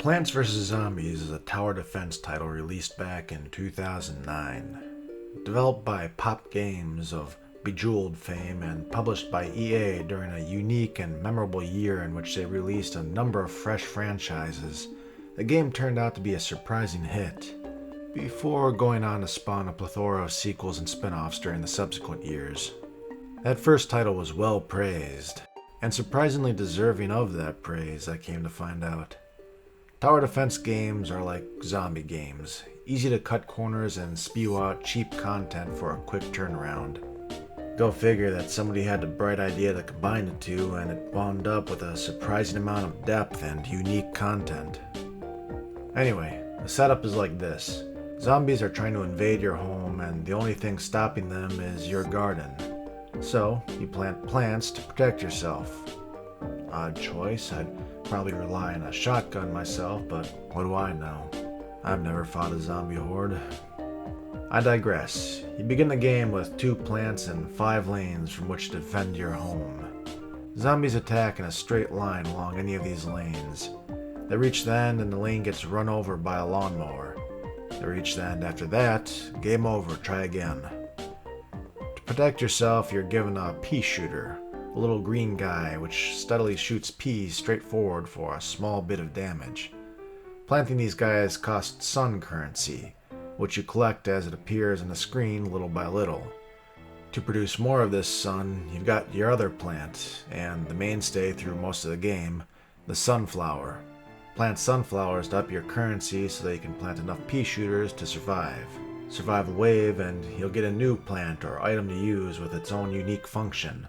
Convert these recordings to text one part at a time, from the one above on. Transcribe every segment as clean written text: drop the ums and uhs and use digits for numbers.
Plants vs. Zombies is a tower defense title released back in 2009. Developed by Pop Games of Bejeweled fame and published by EA during a unique and memorable year in which they released a number of fresh franchises, the game turned out to be a surprising hit, before going on to spawn a plethora of sequels and spin-offs during the subsequent years. That first title was well praised, and surprisingly deserving of that praise, I came to find out. Tower defense games are like zombie games, easy to cut corners and spew out cheap content for a quick turnaround. Go figure that somebody had the bright idea to combine the two, and it wound up with a surprising amount of depth and unique content. Anyway, the setup is like this. Zombies are trying to invade your home, and the only thing stopping them is your garden. So, you plant plants to protect yourself. Odd choice, I'd probably rely on a shotgun myself, but what do I know? I've never fought a zombie horde. I digress. You begin the game with 2 plants and 5 lanes from which to defend your home. Zombies attack in a straight line along any of these lanes. They reach the end and the lane gets run over by a lawnmower. They reach the end after that, game over, try again. To protect yourself, you're given a pea shooter, a little green guy which steadily shoots peas straight forward for a small bit of damage. Planting these guys costs sun currency, which you collect as it appears on the screen little by little. To produce more of this sun, you've got your other plant, and the mainstay through most of the game, the sunflower. Plant sunflowers to up your currency so that you can plant enough pea shooters to survive. Survive a wave and you'll get a new plant or item to use with its own unique function.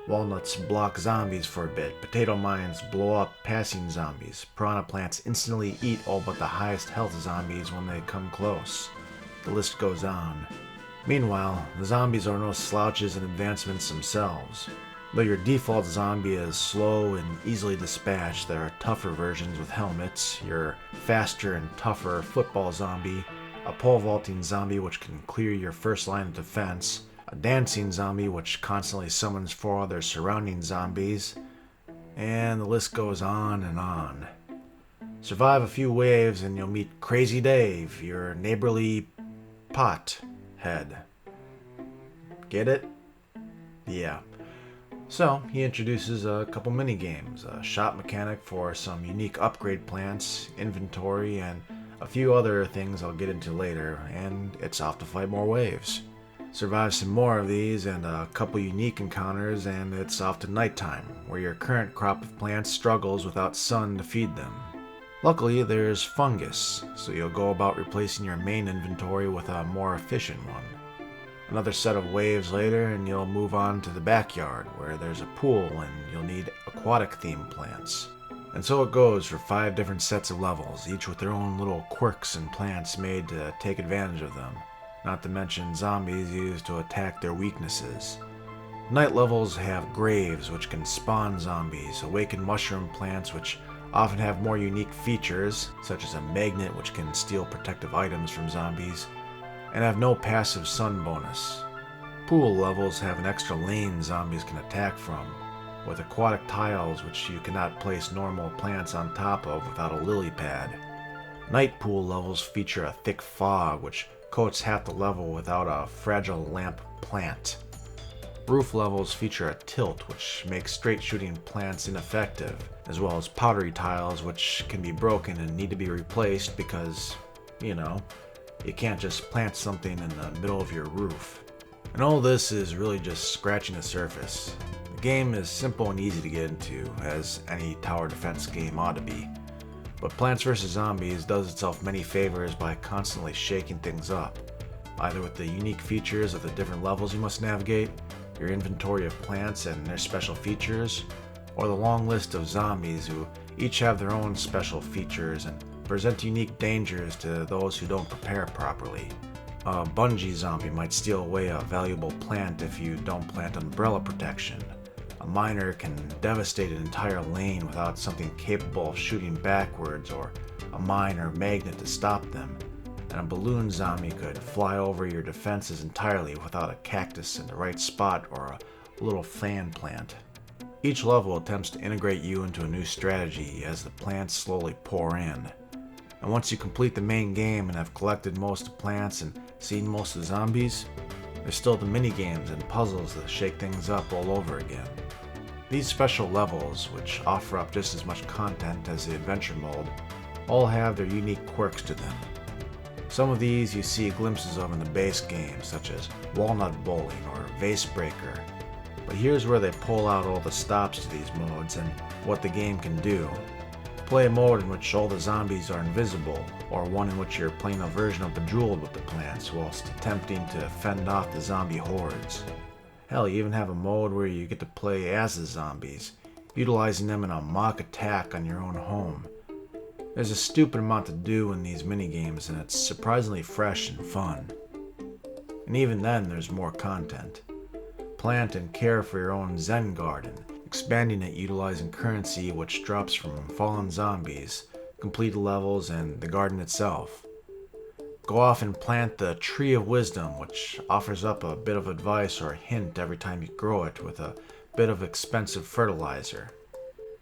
Walnuts block zombies for a bit, potato mines blow up passing zombies, piranha plants instantly eat all but the highest health zombies when they come close. The list goes on. Meanwhile, the zombies are no slouches in advancements themselves. Though your default zombie is slow and easily dispatched, there are tougher versions with helmets, your faster and tougher football zombie, a pole vaulting zombie which can clear your first line of defense, a dancing zombie which constantly summons 4 other surrounding zombies, and the list goes on and on. Survive a few waves and you'll meet Crazy Dave, your neighborly pot head. Get it? Yeah. So, he introduces a couple mini-games, a shop mechanic for some unique upgrade plants, inventory, and a few other things I'll get into later, and it's off to fight more waves. Survive some more of these and a couple unique encounters, and it's off to nighttime, where your current crop of plants struggles without sun to feed them. Luckily, there's fungus, so you'll go about replacing your main inventory with a more efficient one. Another set of waves later, and you'll move on to the backyard, where there's a pool and you'll need aquatic-themed plants. And so it goes for 5 different sets of levels, each with their own little quirks and plants made to take advantage of them. Not to mention zombies used to attack their weaknesses. Night levels have graves which can spawn zombies, awaken mushroom plants which often have more unique features, such as a magnet which can steal protective items from zombies, and have no passive sun bonus. Pool levels have an extra lane zombies can attack from, with aquatic tiles which you cannot place normal plants on top of without a lily pad. Night pool levels feature a thick fog which coats half the level without a fragile lamp plant. Roof levels feature a tilt which makes straight shooting plants ineffective, as well as powdery tiles which can be broken and need to be replaced because, you can't just plant something in the middle of your roof. And all this is really just scratching the surface. The game is simple and easy to get into, as any tower defense game ought to be. But Plants vs. Zombies does itself many favors by constantly shaking things up, either with the unique features of the different levels you must navigate, your inventory of plants and their special features, or the long list of zombies who each have their own special features and present unique dangers to those who don't prepare properly. A bungee zombie might steal away a valuable plant if you don't plant umbrella protection. A miner can devastate an entire lane without something capable of shooting backwards or a mine or magnet to stop them. And a balloon zombie could fly over your defenses entirely without a cactus in the right spot or a little fan plant. Each level attempts to integrate you into a new strategy as the plants slowly pour in. And once you complete the main game and have collected most of the plants and seen most of the zombies, there's still the mini-games and puzzles that shake things up all over again. These special levels, which offer up just as much content as the adventure mode, all have their unique quirks to them. Some of these you see glimpses of in the base game, such as Walnut Bowling or Vase Breaker. But here's where they pull out all the stops to these modes and what the game can do. Play a mode in which all the zombies are invisible, or one in which you're playing a version of Bejeweled with the plants whilst attempting to fend off the zombie hordes. Hell, you even have a mode where you get to play as the zombies, utilizing them in a mock attack on your own home. There's a stupid amount to do in these minigames, and it's surprisingly fresh and fun. And even then, there's more content. Plant and care for your own Zen garden, expanding it utilizing currency which drops from fallen zombies, completed levels, and the garden itself. Go off and plant the Tree of Wisdom, which offers up a bit of advice or a hint every time you grow it with a bit of expensive fertilizer.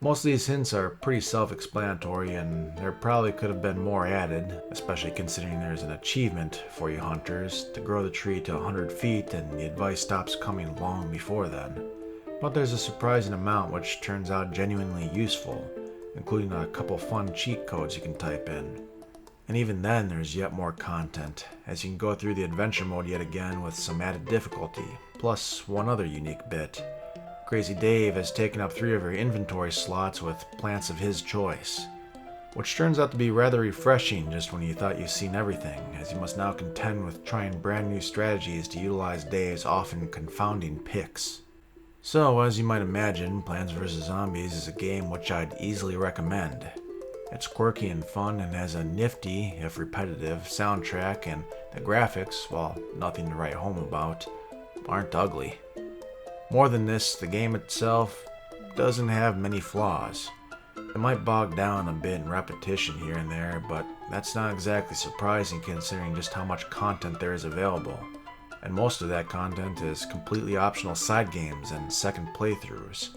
Most of these hints are pretty self-explanatory, and there probably could have been more added, especially considering there's an achievement for you hunters to grow the tree to 100 feet and the advice stops coming long before then. But there's a surprising amount which turns out genuinely useful, including a couple fun cheat codes you can type in. And even then there's yet more content, as you can go through the adventure mode yet again with some added difficulty, plus one other unique bit. Crazy Dave has taken up 3 of your inventory slots with plants of his choice, which turns out to be rather refreshing just when you thought you've seen everything, as you must now contend with trying brand new strategies to utilize Dave's often confounding picks. So, as you might imagine, Plants vs. Zombies is a game which I'd easily recommend. It's quirky and fun and has a nifty, if repetitive, soundtrack, and the graphics, while nothing to write home about, aren't ugly. More than this, the game itself doesn't have many flaws. It might bog down a bit in repetition here and there, but that's not exactly surprising considering just how much content there is available. And most of that content is completely optional side games and second playthroughs.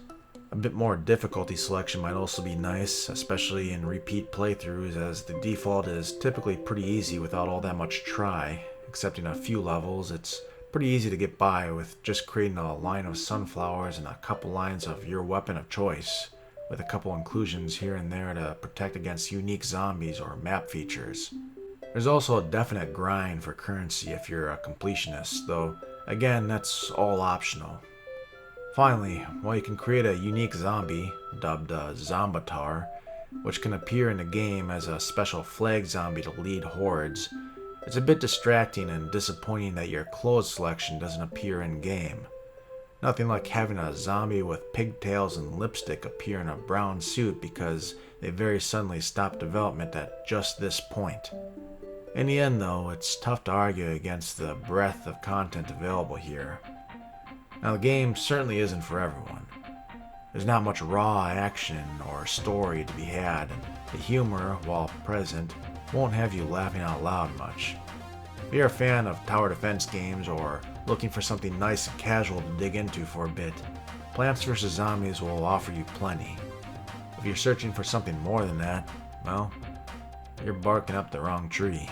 A bit more difficulty selection might also be nice, especially in repeat playthroughs, as the default is typically pretty easy without all that much try. Except in a few levels, it's pretty easy to get by with just creating a line of sunflowers and a couple lines of your weapon of choice, with a couple inclusions here and there to protect against unique zombies or map features. There's also a definite grind for currency if you're a completionist, though again that's all optional. Finally, while you can create a unique zombie, dubbed a Zombatar, which can appear in the game as a special flag zombie to lead hordes, it's a bit distracting and disappointing that your clothes selection doesn't appear in-game. Nothing like having a zombie with pigtails and lipstick appear in a brown suit because they very suddenly stopped development at just this point. In the end though, it's tough to argue against the breadth of content available here. Now the game certainly isn't for everyone. There's not much raw action or story to be had, and the humor, while present, won't have you laughing out loud much. If you're a fan of tower defense games or looking for something nice and casual to dig into for a bit, Plants vs. Zombies will offer you plenty. If you're searching for something more than that, well, you're barking up the wrong tree.